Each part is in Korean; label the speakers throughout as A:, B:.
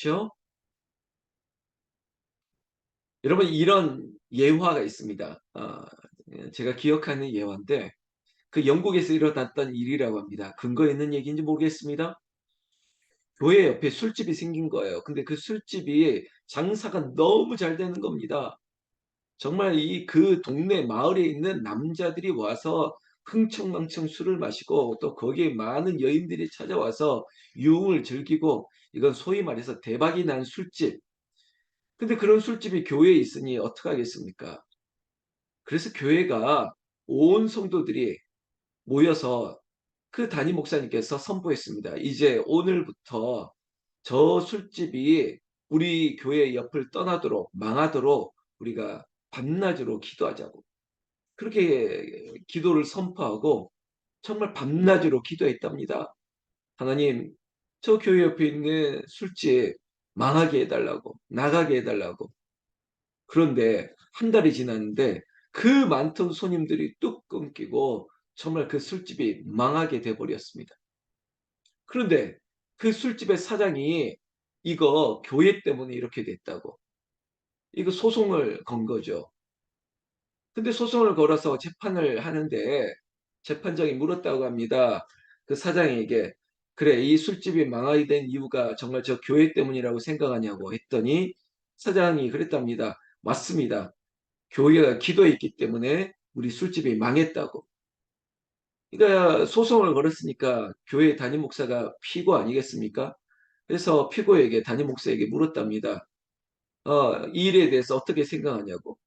A: 보십시오. 여러분, 이런 예화가 있습니다. 제가 기억하는 예화인데 그 영국에서 일어났던 일이라고 합니다. 근거 있는 얘기인지 모르겠습니다. 교회 옆에 술집이 생긴 거예요. 근데 그 술집이 장사가 너무 잘 되는 겁니다. 정말 그 동네 마을에 있는 남자들이 와서 흥청망청 술을 마시고 또 거기에 많은 여인들이 찾아와서 유흥을 즐기고, 이건 소위 말해서 대박이 난 술집. 근데 그런 술집이 교회에 있으니 어떡하겠습니까? 그래서 교회가 온 성도들이 모여서 그 담임 목사님께서 선포했습니다. 이제 오늘부터 저 술집이 우리 교회 옆을 떠나도록, 망하도록 우리가 밤낮으로 기도하자고. 그렇게 기도를 선포하고 정말 밤낮으로 기도했답니다. 하나님, 저 교회 옆에 있는 술집 망하게 해달라고, 나가게 해달라고. 그런데 한 달이 지났는데 그 많던 손님들이 뚝 끊기고 정말 그 술집이 망하게 돼버렸습니다. 그런데 그 술집의 사장이 이거 교회 때문에 이렇게 됐다고, 이거 소송을 건 거죠. 근데 소송을 걸어서 재판을 하는데 재판장이 물었다고 합니다. 그 사장에게, 그래, 이 술집이 망하게 된 이유가 정말 저 교회 때문이라고 생각하냐고 했더니 사장이 그랬답니다. 맞습니다. 교회가 기도했기 때문에 우리 술집이 망했다고. 그러니까 소송을 걸었으니까 교회 담임 목사가 피고 아니겠습니까? 그래서 피고에게, 담임 목사에게 물었답니다. 이 일에 대해서 어떻게 생각하냐고.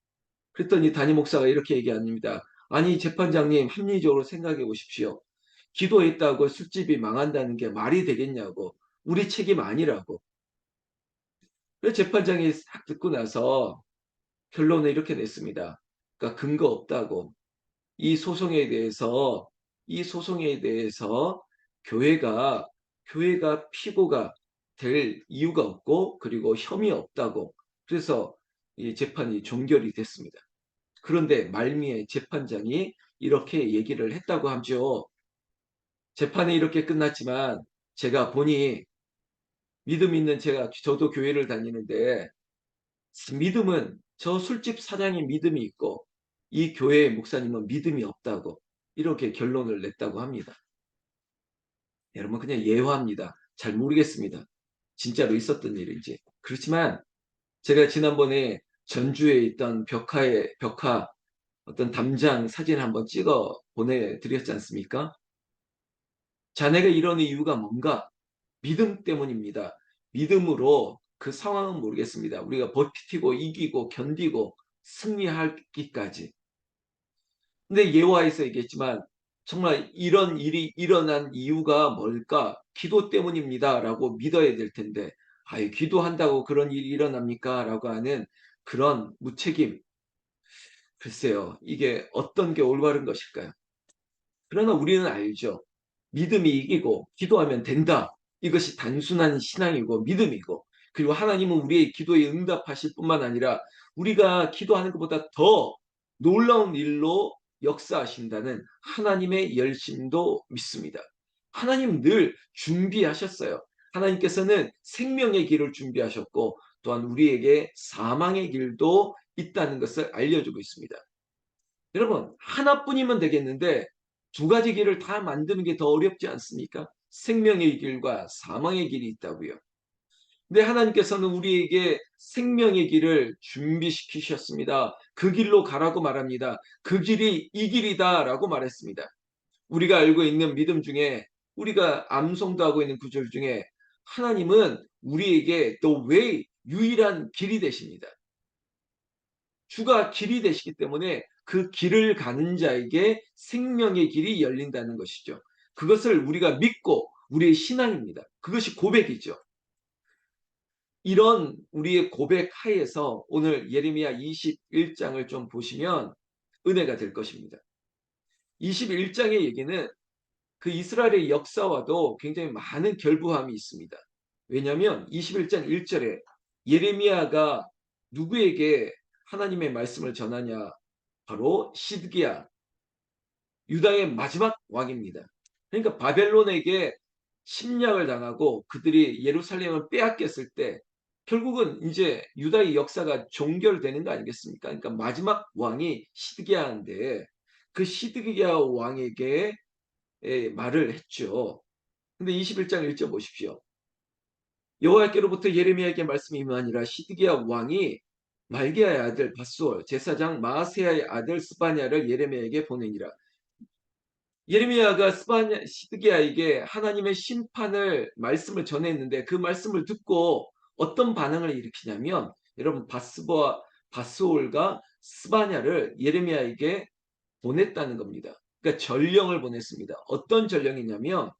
A: 그랬더니 담임 목사가 이렇게 얘기합니다. 아니, 재판장님, 합리적으로 생각해 보십시오. 기도했다고 술집이 망한다는 게 말이 되겠냐고. 우리 책임 아니라고. 그래서 재판장이 싹 듣고 나서 결론을 이렇게 냈습니다. 그러니까 근거 없다고. 이 소송에 대해서 이 소송에 대해서 교회가 교회가 피고가 될 이유가 없고, 그리고 혐의 없다고. 그래서 이 재판이 종결이 됐습니다. 그런데 말미에 재판장이 이렇게 얘기를 했다고 하죠. 재판이 이렇게 끝났지만 제가 보니, 믿음 있는 저도 교회를 다니는데, 믿음은 저 술집 사장의 믿음이 있고 이 교회의 목사님은 믿음이 없다고, 이렇게 결론을 냈다고 합니다. 여러분, 그냥 예화입니다. 잘 모르겠습니다. 진짜로 있었던 일인지. 그렇지만 제가 지난번에 전주에 있던 벽화 어떤 담장 사진 한번 찍어 보내드렸지 않습니까? 자네가 이러는 이유가 뭔가? 믿음 때문입니다. 믿음으로 그 상황은 모르겠습니다. 우리가 버티고 이기고 견디고 승리하기까지. 근데 예화에서 얘기했지만 정말 이런 일이 일어난 이유가 뭘까? 기도 때문입니다. 라고 믿어야 될 텐데, 아유, 기도한다고 그런 일이 일어납니까? 라고 하는 그런 무책임. 글쎄요, 이게 어떤 게 올바른 것일까요? 그러나 우리는 알죠. 믿음이 이기고 기도하면 된다. 이것이 단순한 신앙이고 믿음이고, 그리고 하나님은 우리의 기도에 응답하실 뿐만 아니라 우리가 기도하는 것보다 더 놀라운 일로 역사하신다는 하나님의 열심도 믿습니다. 하나님 늘 준비하셨어요. 하나님께서는 생명의 길을 준비하셨고 또한 우리에게 사망의 길도 있다는 것을 알려주고 있습니다. 여러분, 하나뿐이면 되겠는데 두 가지 길을 다 만드는 게 더 어렵지 않습니까? 생명의 길과 사망의 길이 있다고요. 근데 하나님께서는 우리에게 생명의 길을 준비시키셨습니다. 그 길로 가라고 말합니다. 그 길이 이 길이다라고 말했습니다. 우리가 알고 있는 믿음 중에, 우리가 암송도 하고 있는 구절 중에, 하나님은 우리에게 the way, 유일한 길이 되십니다. 주가 길이 되시기 때문에 그 길을 가는 자에게 생명의 길이 열린다는 것이죠. 그것을 우리가 믿고, 우리의 신앙입니다. 그것이 고백이죠. 이런 우리의 고백 하에서 오늘 예레미야 21장을 좀 보시면 은혜가 될 것입니다. 21장의 얘기는 그 이스라엘의 역사와도 굉장히 많은 결부함이 있습니다. 왜냐하면 21장 1절에 예레미야가 누구에게 하나님의 말씀을 전하냐? 바로 시드기야, 유다의 마지막 왕입니다. 그러니까 바벨론에게 침략을 당하고 그들이 예루살렘을 빼앗겼을 때 결국은 이제 유다의 역사가 종결되는 거 아니겠습니까? 그러니까 마지막 왕이 시드기야인데 그 시드기야 왕에게 말을 했죠. 근데 21장 1절 보십시오. 여호와께로부터 예레미야에게 말씀이 임하니라. 시드기야 왕이 말기야의 아들 밧수올 제사장 마아세야의 아들 스바냐를 예레미야에게 보내니라. 예레미야가 시드기야에게 하나님의 심판을 말씀을 전했는데 그 말씀을 듣고 어떤 반응을 일으키냐면 여러분 밧수올과 스바냐를 예레미야에게 보냈다는 겁니다. 그러니까 전령을 보냈습니다. 어떤 전령이냐면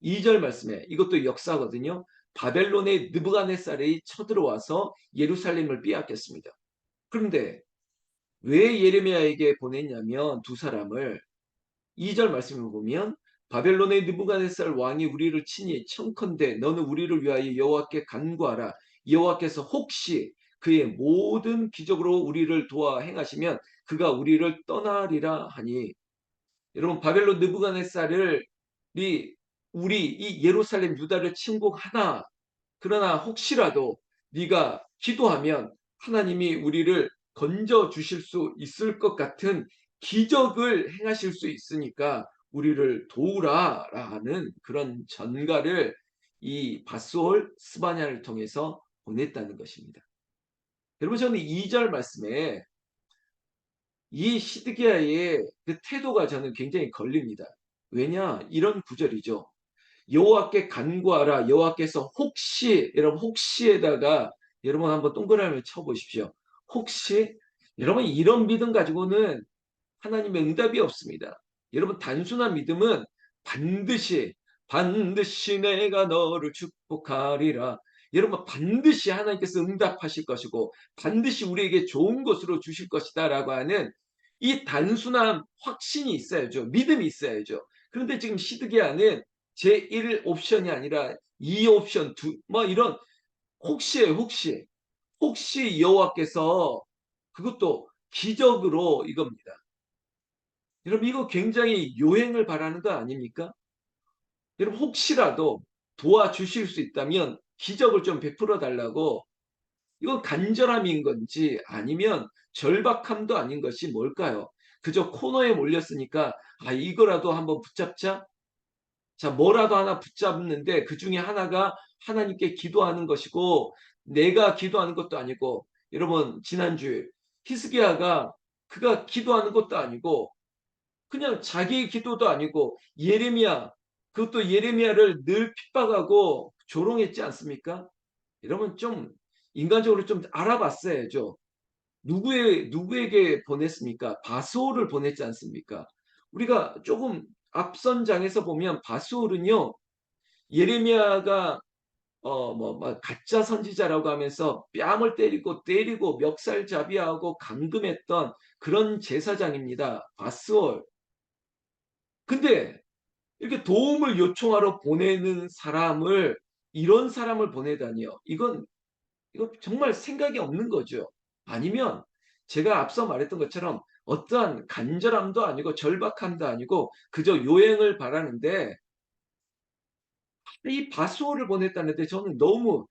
A: 2절 말씀에 이것도 역사거든요. 바벨론의 느부갓네살이 쳐들어와서 예루살렘을 빼앗겼습니다. 그런데 왜 예레미야에게 보냈냐면 두 사람을 2절 말씀을 보면 바벨론의 느부갓네살 왕이 우리를 치니 청컨대 너는 우리를 위하여 여호와께 간구하라. 여호와께서 혹시 그의 모든 기적으로 우리를 도와 행하시면 그가 우리를 떠나리라 하니 여러분 바벨론 느부갓네살이 우리 이 예루살렘 유다를 침공하나 그러나 혹시라도 네가 기도하면 하나님이 우리를 건져 주실 수 있을 것 같은 기적을 행하실 수 있으니까 우리를 도우라라는 그런 전가를 이 밧수올 스바냐를 통해서 보냈다는 것입니다. 여러분 저는 2절 말씀에 이 시드기야의 그 태도가 저는 굉장히 걸립니다. 왜냐? 이런 구절이죠. 여호와께 간구하라. 여호와께서 혹시 여러분 혹시에다가 여러분 한번 동그라미를 쳐보십시오. 혹시 여러분 이런 믿음 가지고는 하나님의 응답이 없습니다. 여러분 단순한 믿음은 반드시 반드시 내가 너를 축복하리라. 여러분 반드시 하나님께서 응답하실 것이고 반드시 우리에게 좋은 것으로 주실 것이다라고 하는 이 단순한 확신이 있어야죠. 믿음이 있어야죠. 그런데 지금 시드기야는 제1 옵션이 아니라 2 옵션 뭐 이런 혹시예요. 혹시 여호와께서 그것도 기적으로 이겁니다. 여러분 이거 굉장히 요행을 바라는 거 아닙니까? 여러분 혹시라도 도와주실 수 있다면 기적을 좀 베풀어 달라고 이건 간절함인 건지 아니면 절박함도 아닌 것이 뭘까요? 그저 코너에 몰렸으니까 이거라도 한번 붙잡자. 자 뭐라도 하나 붙잡는데 그 중에 하나가 하나님께 기도하는 것이고 내가 기도하는 것도 아니고 여러분 지난주에 히스기야가 그가 기도하는 것도 아니고 그냥 자기의 기도도 아니고 예레미야 그것도 예레미야를 늘 핍박하고 조롱했지 않습니까? 여러분 좀 인간적으로 좀 알아봤어야죠. 누구에게 보냈습니까? 바스올을 보냈지 않습니까? 우리가 조금 앞선 장에서 보면 바스올은요 예레미야가 가짜 선지자라고 하면서 뺨을 때리고 멱살잡이하고 감금했던 그런 제사장입니다. 바스올. 근데 이렇게 도움을 요청하러 보내는 사람을 이런 사람을 보내다니요. 이거 정말 생각이 없는 거죠. 아니면 제가 앞서 말했던 것처럼 어떠한 간절함도 아니고 절박함도 아니고 그저 요행을 바라는데 이 바수호를 보냈다는데 저는 너무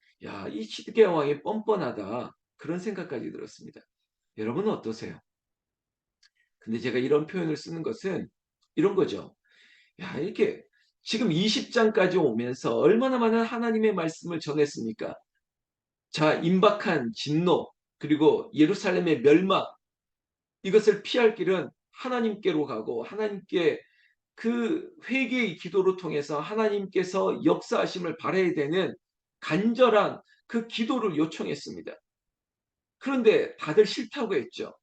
A: 이 시드기야 왕이 뻔뻔하다 그런 생각까지 들었습니다. 여러분은 어떠세요? 근데 제가 이런 표현을 쓰는 것은 이런 거죠. 이렇게 지금 20장까지 오면서 얼마나 많은 하나님의 말씀을 전했습니까? 자, 임박한 진노, 그리고 예루살렘의 멸망, 이것을 피할 길은 하나님께로 가고 하나님께 그 회개의 기도로 통해서 하나님께서 역사하심을 바라야 되는 간절한 그 기도를 요청했습니다. 그런데 다들 싫다고 했죠.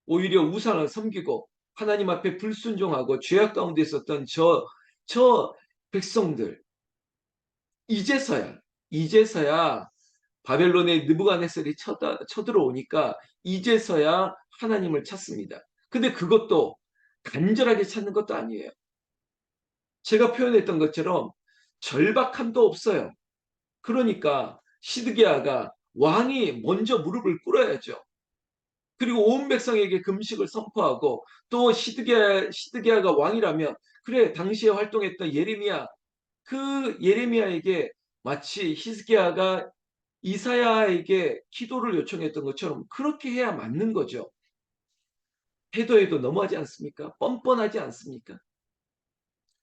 A: 오히려 우상을 섬기고 하나님 앞에 불순종하고 죄악 가운데 있었던 저 백성들 이제서야 바벨론의 느부갓네살이 쳐들어오니까 이제서야 하나님을 찾습니다. 근데 그것도 간절하게 찾는 것도 아니에요. 제가 표현했던 것처럼 절박함도 없어요. 그러니까 시드기야가 왕이 먼저 무릎을 꿇어야죠. 그리고 온 백성에게 금식을 선포하고 또 시드기야가 왕이라면 그래 당시에 활동했던 예레미야 그 예레미야에게 마치 히스기야가 이사야에게 기도를 요청했던 것처럼 그렇게 해야 맞는 거죠. 해도 너무하지 않습니까? 뻔뻔하지 않습니까?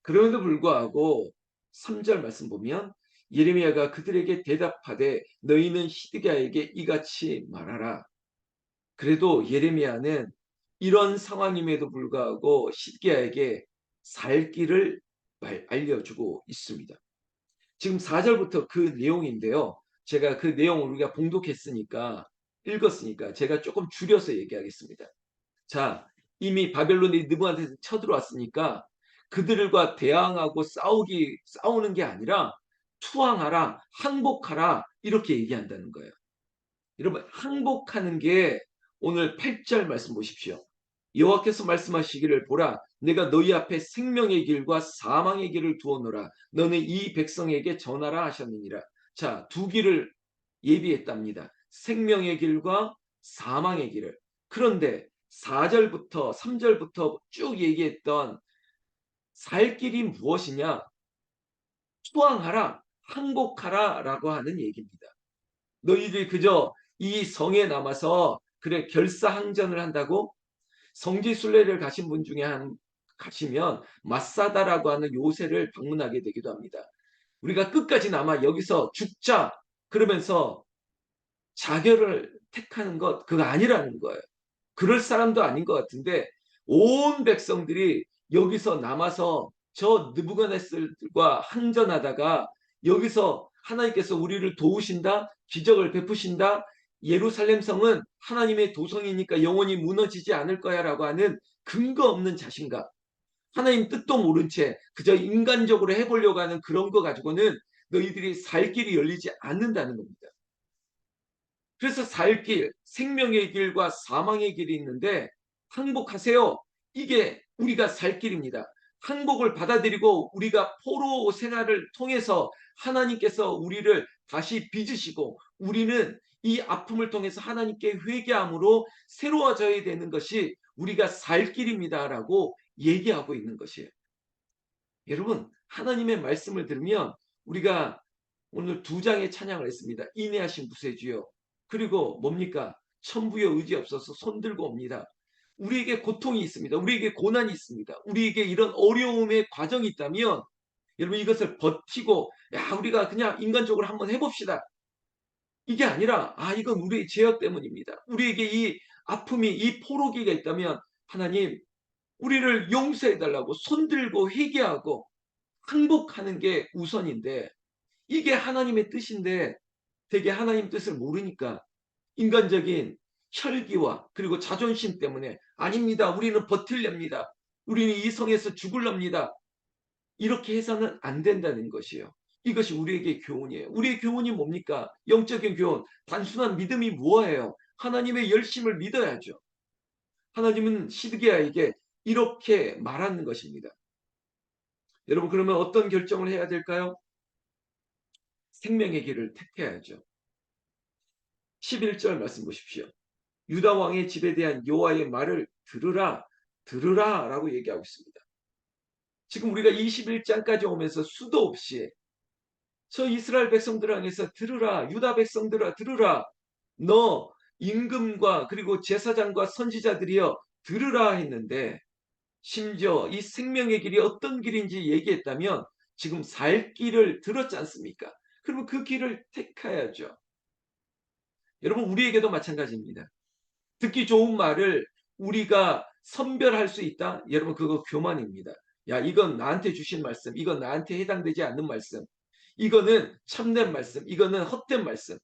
A: 그럼에도 불구하고 3절 말씀 보면 예레미야가 그들에게 대답하되 너희는 히스기야에게 이같이 말하라. 그래도 예레미야는 이런 상황임에도 불구하고 히스기야에게 살 길을 알려주고 있습니다. 지금 4절부터 그 내용인데요. 제가 그 내용을 우리가 봉독했으니까 읽었으니까 제가 조금 줄여서 얘기하겠습니다. 자, 이미 바벨론이 느부갓네살이 쳐들어왔으니까 그들과 대항하고 싸우는 게 아니라 투항하라, 항복하라 이렇게 얘기한다는 거예요. 여러분, 항복하는 게 오늘 8절 말씀 보십시오. 여호와께서 말씀하시기를 보라 내가 너희 앞에 생명의 길과 사망의 길을 두어놓으라 너는 이 백성에게 전하라 하셨느니라. 자, 두 길을 예비했답니다. 생명의 길과 사망의 길을. 그런데 4절부터 3절부터 쭉 얘기했던 살 길이 무엇이냐? 투항하라, 항복하라 라고 하는 얘기입니다. 너희들이 그저 이 성에 남아서 그래 결사항전을 한다고? 성지순례를 가신 분 중에 가시면 마사다라고 하는 요새를 방문하게 되기도 합니다. 우리가 끝까지 남아 여기서 죽자 그러면서 자결을 택하는 것 그거 아니라는 거예요. 그럴 사람도 아닌 것 같은데 온 백성들이 여기서 남아서 저 느부갓네살과 항전하다가 여기서 하나님께서 우리를 도우신다, 기적을 베푸신다, 예루살렘 성은 하나님의 도성이니까 영원히 무너지지 않을 거야라고 하는 근거 없는 자신감, 하나님 뜻도 모른 채 그저 인간적으로 해보려고 하는 그런 거 가지고는 너희들이 살 길이 열리지 않는다는 겁니다. 그래서 살 길, 생명의 길과 사망의 길이 있는데 항복하세요. 이게 우리가 살 길입니다. 항복을 받아들이고 우리가 포로 생활을 통해서 하나님께서 우리를 다시 빚으시고 우리는 이 아픔을 통해서 하나님께 회개함으로 새로워져야 되는 것이 우리가 살 길입니다라고 얘기하고 있는 것이에요. 여러분, 하나님의 말씀을 들으면 우리가 오늘 2장의 찬양을 했습니다. 인내하신 구세주여. 그리고 뭡니까? 천부여 의지 없어서 손들고 옵니다. 우리에게 고통이 있습니다. 우리에게 고난이 있습니다. 우리에게 이런 어려움의 과정이 있다면 여러분 이것을 버티고 야 우리가 그냥 인간적으로 한번 해봅시다. 이게 아니라 이건 우리의 죄악 때문입니다. 우리에게 이 아픔이 이 포로기가 있다면 하나님 우리를 용서해달라고 손들고 회개하고 항복하는 게 우선인데 이게 하나님의 뜻인데 되게 하나님 뜻을 모르니까 인간적인 혈기와 그리고 자존심 때문에 아닙니다. 우리는 버틸렵니다. 우리는 이 성에서 죽을랍니다. 이렇게 해서는 안 된다는 것이에요. 이것이 우리에게 교훈이에요. 우리의 교훈이 뭡니까? 영적인 교훈. 단순한 믿음이 뭐예요? 하나님의 열심을 믿어야죠. 하나님은 시드기야에게 이렇게 말하는 것입니다. 여러분 그러면 어떤 결정을 해야 될까요? 생명의 길을 택해야죠. 11절 말씀 보십시오. 유다 왕의 집에 대한 여호와의 말을 들으라 들으라 라고 얘기하고 있습니다. 지금 우리가 21장까지 오면서 수도 없이 저 이스라엘 백성들 향해서 들으라 유다 백성들아 들으라 너 임금과 그리고 제사장과 선지자들이여 들으라 했는데 심지어 이 생명의 길이 어떤 길인지 얘기했다면 지금 살 길을 들었지 않습니까? 그러면 그 길을 택해야죠. 여러분 우리에게도 마찬가지입니다. 듣기 좋은 말을 우리가 선별할 수 있다? 여러분 그거 교만입니다. 야 이건 나한테 주신 말씀, 이건 나한테 해당되지 않는 말씀, 이거는 참된 말씀, 이거는 헛된 말씀.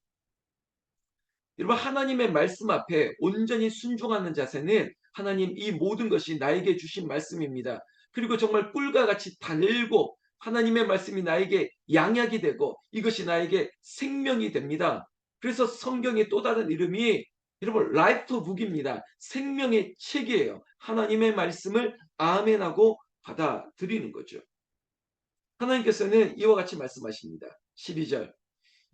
A: 여러분 하나님의 말씀 앞에 온전히 순종하는 자세는 하나님 이 모든 것이 나에게 주신 말씀입니다. 그리고 정말 꿀과 같이 달고 하나님의 말씀이 나에게 양약이 되고 이것이 나에게 생명이 됩니다. 그래서 성경의 또 다른 이름이 여러분 라이프 북입니다. 생명의 책이에요. 하나님의 말씀을 아멘하고 받아들이는 거죠. 하나님께서는 이와 같이 말씀하십니다. 12절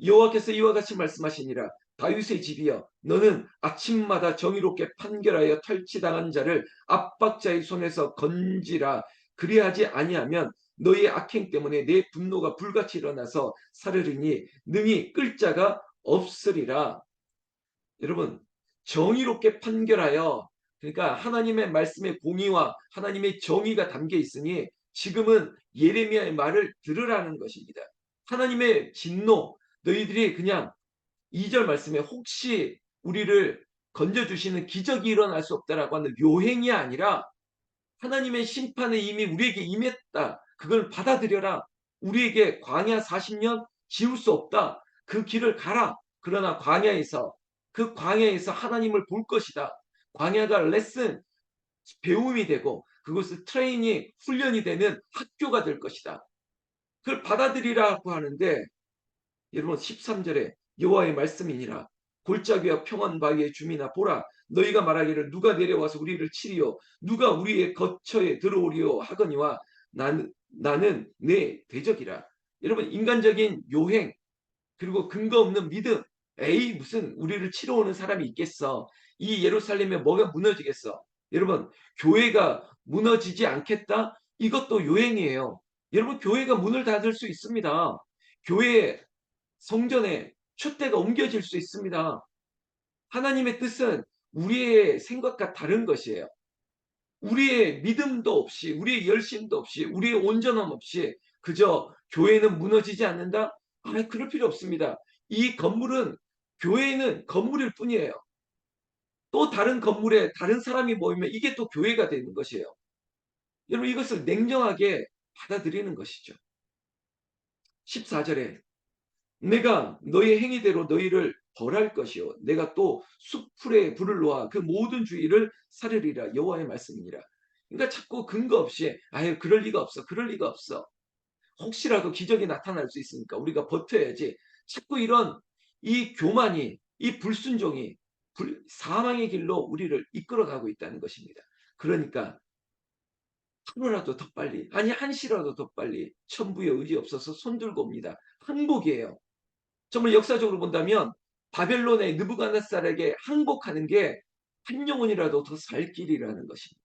A: 여호와께서 이와 같이 말씀하시니라 다윗의 집이여 너는 아침마다 정의롭게 판결하여 탈취당한 자를 압박자의 손에서 건지라 그리하지 아니하면 너희의 악행 때문에 내 분노가 불같이 일어나서 사르르니 능히 끌 자가 없으리라. 여러분, 정의롭게 판결하여, 그러니까 하나님의 말씀의 공의와 하나님의 정의가 담겨 있으니 지금은 예레미야의 말을 들으라는 것입니다. 하나님의 진노, 너희들이 그냥 2절 말씀에 혹시 우리를 건져주시는 기적이 일어날 수 없다라고 하는 요행이 아니라 하나님의 심판이 이미 우리에게 임했다. 그걸 받아들여라. 우리에게 광야 40년 지울 수 없다. 그 길을 가라. 그러나 광야에서, 그 광야에서 하나님을 볼 것이다. 광야가 레슨, 배움이 되고 그것을 트레이닝, 훈련이 되는 학교가 될 것이다. 그걸 받아들이라고 하는데 여러분 13절에 여호와의 말씀이니라. 골짜기와 평원 바위의 주민아 보라. 너희가 말하기를 누가 내려와서 우리를 치리요 누가 우리의 거처에 들어오리요 하거니와 나는 내 대적이라. 여러분 인간적인 요행 그리고 근거 없는 믿음, 에이 무슨 우리를 치러 오는 사람이 있겠어. 이 예루살렘에 뭐가 무너지겠어. 여러분 교회가 무너지지 않겠다. 이것도 요행이에요. 여러분 교회가 문을 닫을 수 있습니다. 교회 성전에 촛대가 옮겨질 수 있습니다. 하나님의 뜻은 우리의 생각과 다른 것이에요. 우리의 믿음도 없이, 우리의 열심도 없이, 우리의 온전함 없이 그저 교회는 무너지지 않는다? 아, 그럴 필요 없습니다. 이 건물은 교회는 건물일 뿐이에요. 또 다른 건물에 다른 사람이 모이면 이게 또 교회가 되는 것이에요. 여러분 이것을 냉정하게 받아들이는 것이죠. 14절에 내가 너희 행위대로 너희를 벌할 것이요 내가 또 숲풀에 불을 놓아 그 모든 주의를 사르리라 여호와의 말씀이니라. 그러니까 자꾸 근거 없이 아유 그럴 리가 없어 그럴 리가 없어 혹시라도 기적이 나타날 수 있으니까 우리가 버텨야지. 자꾸 이런 이 교만이 이 불순종이 사망의 길로 우리를 이끌어가고 있다는 것입니다. 그러니까 하루라도 더 빨리 아니 한시라도 더 빨리 천부의 의지 없어서 손들고 옵니다. 항복이에요. 정말 역사적으로 본다면 바벨론의 느부갓네살에게 항복하는 게 한 영혼이라도 더 살 길이라는 것입니다.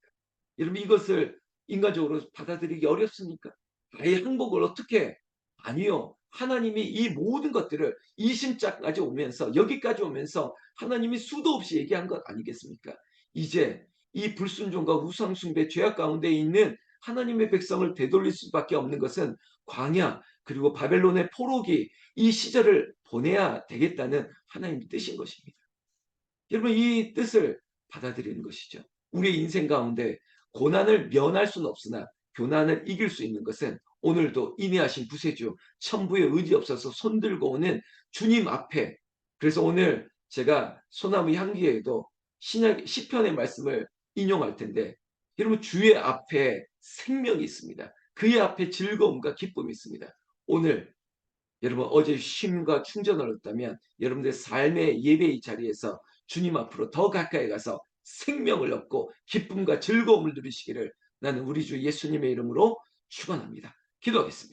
A: 여러분 이것을 인간적으로 받아들이기 어렵습니까? 아예 항복을 어떻게? 아니요. 하나님이 이 모든 것들을 이심자까지 오면서 여기까지 오면서 하나님이 수도 없이 얘기한 것 아니겠습니까? 이제 이 불순종과 우상숭배 죄악 가운데 있는 하나님의 백성을 되돌릴 수밖에 없는 것은 광야 그리고 바벨론의 포로기 이 시절을 보내야 되겠다는 하나님의 뜻인 것입니다. 여러분 이 뜻을 받아들이는 것이죠. 우리의 인생 가운데 고난을 면할 수는 없으나 교난을 이길 수 있는 것은 오늘도 인내하신 구세주 천부의 의지 없어서 손들고 오는 주님 앞에. 그래서 오늘 제가 소나무 향기에도 신약 시편의 말씀을 인용할 텐데 여러분 주의 앞에 생명이 있습니다. 그의 앞에 즐거움과 기쁨이 있습니다. 오늘 여러분 어제 쉼과 충전을 얻다면 여러분들의 삶의 예배의 자리에서 주님 앞으로 더 가까이 가서 생명을 얻고 기쁨과 즐거움을 누리시기를 나는 우리 주 예수님의 이름으로 축원합니다. 기도하겠습니다.